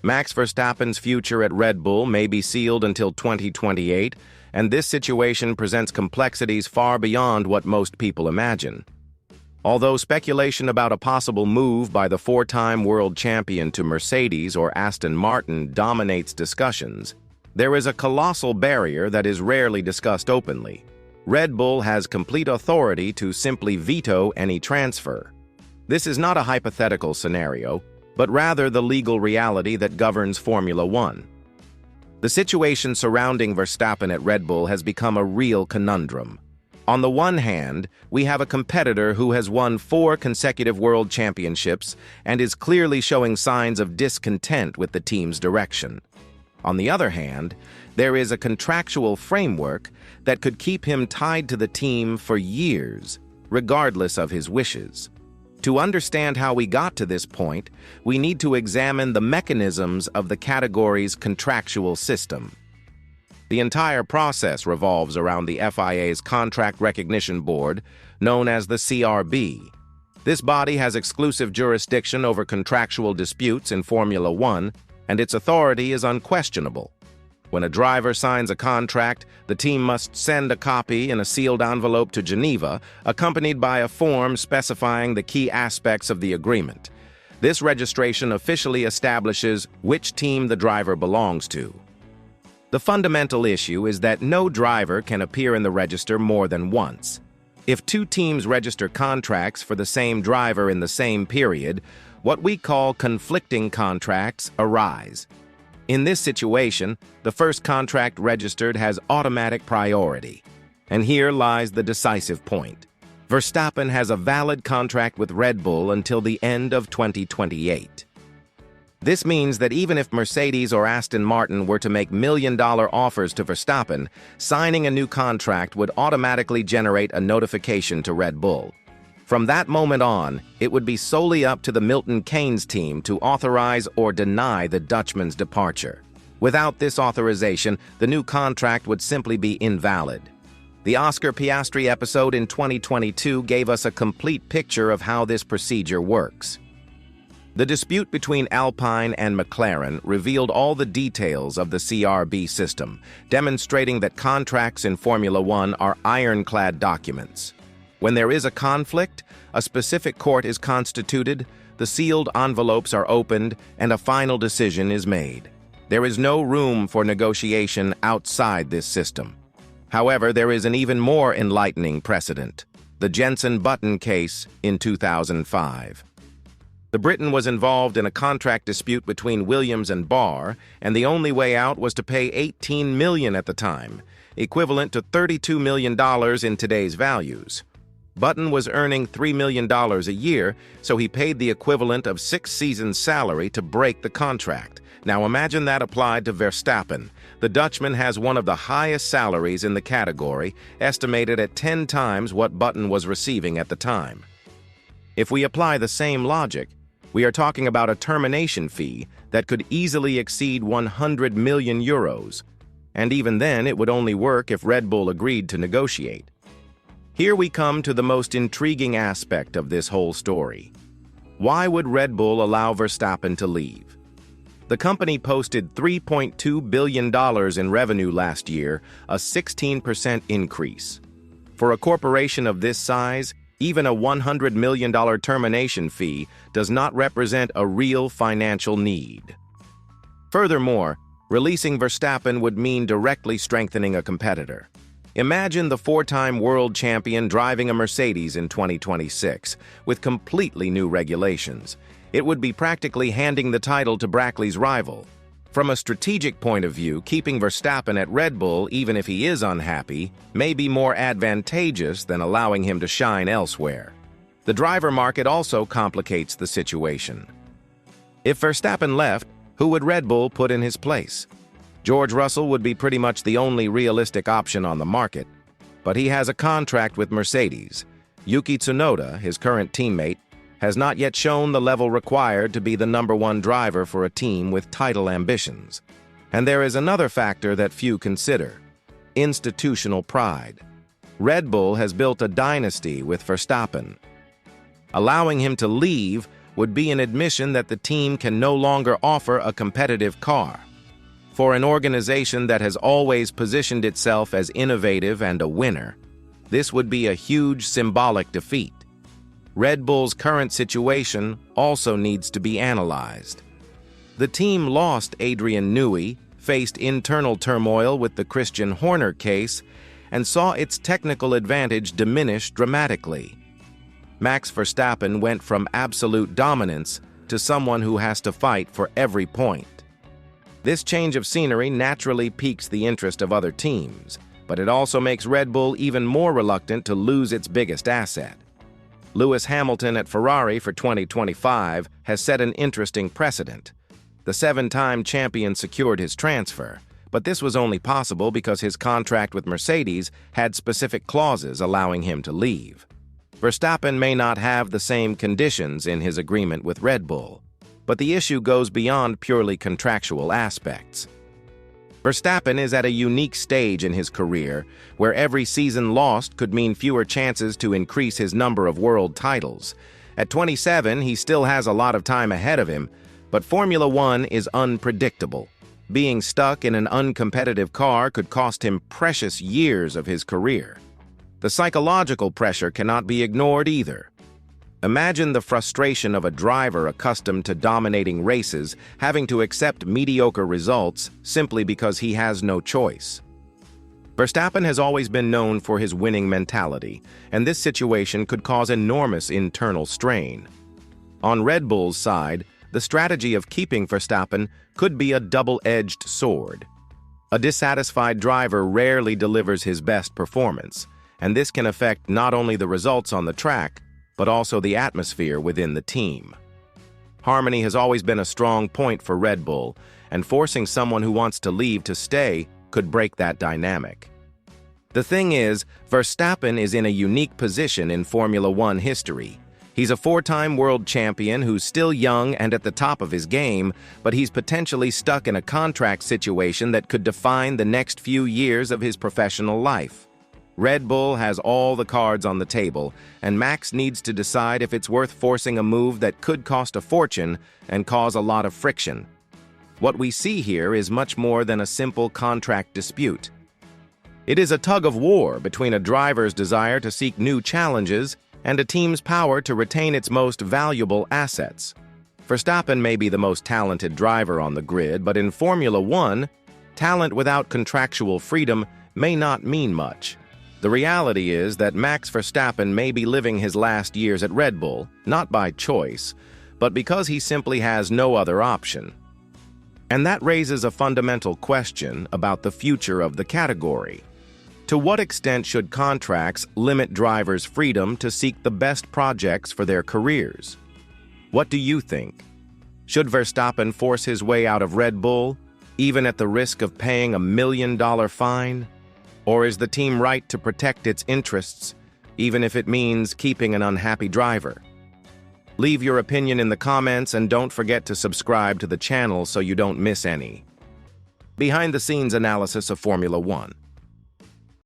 Max Verstappen's future at Red Bull may be sealed until 2028, and this situation presents complexities far beyond what most people imagine. Although speculation about a possible move by the four-time world champion to Mercedes or Aston Martin dominates discussions, there is a colossal barrier that is rarely discussed openly. Red Bull has complete authority to simply veto any transfer. This is not a hypothetical scenario, but rather the legal reality that governs Formula One. The situation surrounding Verstappen at Red Bull has become a real conundrum. On the one hand, we have a competitor who has won 4 consecutive world championships and is clearly showing signs of discontent with the team's direction. On the other hand, there is a contractual framework that could keep him tied to the team for years, regardless of his wishes. To understand how we got to this point, we need to examine the mechanisms of the category's contractual system. The entire process revolves around the FIA's Contract Recognition Board, known as the CRB. This body has exclusive jurisdiction over contractual disputes in Formula One, and its authority is unquestionable. When a driver signs a contract, the team must send a copy in a sealed envelope to Geneva, accompanied by a form specifying the key aspects of the agreement. This registration officially establishes which team the driver belongs to. The fundamental issue is that no driver can appear in the register more than once. If 2 teams register contracts for the same driver in the same period, what we call conflicting contracts arise. In this situation, the first contract registered has automatic priority. And here lies the decisive point. Verstappen has a valid contract with Red Bull until the end of 2028. This means that even if Mercedes or Aston Martin were to make million-dollar offers to Verstappen, signing a new contract would automatically generate a notification to Red Bull. From that moment on, it would be solely up to the Milton Keynes team to authorize or deny the Dutchman's departure. Without this authorization, the new contract would simply be invalid. The Oscar Piastri episode in 2022 gave us a complete picture of how this procedure works. The dispute between Alpine and McLaren revealed all the details of the CRB system, demonstrating that contracts in Formula One are ironclad documents. When there is a conflict, a specific court is constituted, the sealed envelopes are opened, and a final decision is made. There is no room for negotiation outside this system. However, there is an even more enlightening precedent: the Jenson-Button case in 2005. The Briton was involved in a contract dispute between Williams and Barr, and the only way out was to pay $18 million at the time, equivalent to $32 million in today's values. Button was earning $3 million a year, so he paid the equivalent of 6 seasons' salary to break the contract. Now imagine that applied to Verstappen. The Dutchman has one of the highest salaries in the category, estimated at 10 times what Button was receiving at the time. If we apply the same logic, we are talking about a termination fee that could easily exceed 100 million euros, and even then it would only work if Red Bull agreed to negotiate. Here we come to the most intriguing aspect of this whole story. Why would Red Bull allow Verstappen to leave? The company posted $3.2 billion in revenue last year, a 16% increase. For a corporation of this size, even a $100 million termination fee does not represent a real financial need. Furthermore, releasing Verstappen would mean directly strengthening a competitor. Imagine the 4-time world champion driving a Mercedes in 2026, with completely new regulations. It would be practically handing the title to Brackley's rival. From a strategic point of view, keeping Verstappen at Red Bull, even if he is unhappy, may be more advantageous than allowing him to shine elsewhere. The driver market also complicates the situation. If Verstappen left, who would Red Bull put in his place? George Russell would be pretty much the only realistic option on the market, but he has a contract with Mercedes. Yuki Tsunoda, his current teammate, has not yet shown the level required to be the #1 driver for a team with title ambitions. And there is another factor that few consider: institutional pride. Red Bull has built a dynasty with Verstappen. Allowing him to leave would be an admission that the team can no longer offer a competitive car. For an organization that has always positioned itself as innovative and a winner, this would be a huge symbolic defeat. Red Bull's current situation also needs to be analyzed. The team lost Adrian Newey, faced internal turmoil with the Christian Horner case, and saw its technical advantage diminish dramatically. Max Verstappen went from absolute dominance to someone who has to fight for every point. This change of scenery naturally piques the interest of other teams, but it also makes Red Bull even more reluctant to lose its biggest asset. Lewis Hamilton at Ferrari for 2025 has set an interesting precedent. The 7-time champion secured his transfer, but this was only possible because his contract with Mercedes had specific clauses allowing him to leave. Verstappen may not have the same conditions in his agreement with Red Bull, but the issue goes beyond purely contractual aspects. Verstappen is at a unique stage in his career where every season lost could mean fewer chances to increase his number of world titles. At 27, he still has a lot of time ahead of him, but Formula One is unpredictable. Being stuck in an uncompetitive car could cost him precious years of his career. The psychological pressure cannot be ignored either. Imagine the frustration of a driver accustomed to dominating races having to accept mediocre results simply because he has no choice. Verstappen has always been known for his winning mentality, and this situation could cause enormous internal strain. On Red Bull's side, the strategy of keeping Verstappen could be a double-edged sword. A dissatisfied driver rarely delivers his best performance, and this can affect not only the results on the track, but also the atmosphere within the team. Harmony has always been a strong point for Red Bull, and forcing someone who wants to leave to stay could break that dynamic. The thing is, Verstappen is in a unique position in Formula One history. He's a 4-time world champion who's still young and at the top of his game, but he's potentially stuck in a contract situation that could define the next few years of his professional life. Red Bull has all the cards on the table, and Max needs to decide if it's worth forcing a move that could cost a fortune and cause a lot of friction. What we see here is much more than a simple contract dispute. It is a tug-of-war between a driver's desire to seek new challenges and a team's power to retain its most valuable assets. Verstappen may be the most talented driver on the grid, but in Formula One, talent without contractual freedom may not mean much. The reality is that Max Verstappen may be living his last years at Red Bull, not by choice, but because he simply has no other option. And that raises a fundamental question about the future of the category. To what extent should contracts limit drivers' freedom to seek the best projects for their careers? What do you think? Should Verstappen force his way out of Red Bull, even at the risk of paying a $1 million fine? Or is the team right to protect its interests, even if it means keeping an unhappy driver? Leave your opinion in the comments and don't forget to subscribe to the channel so you don't miss any behind-the-scenes analysis of Formula One.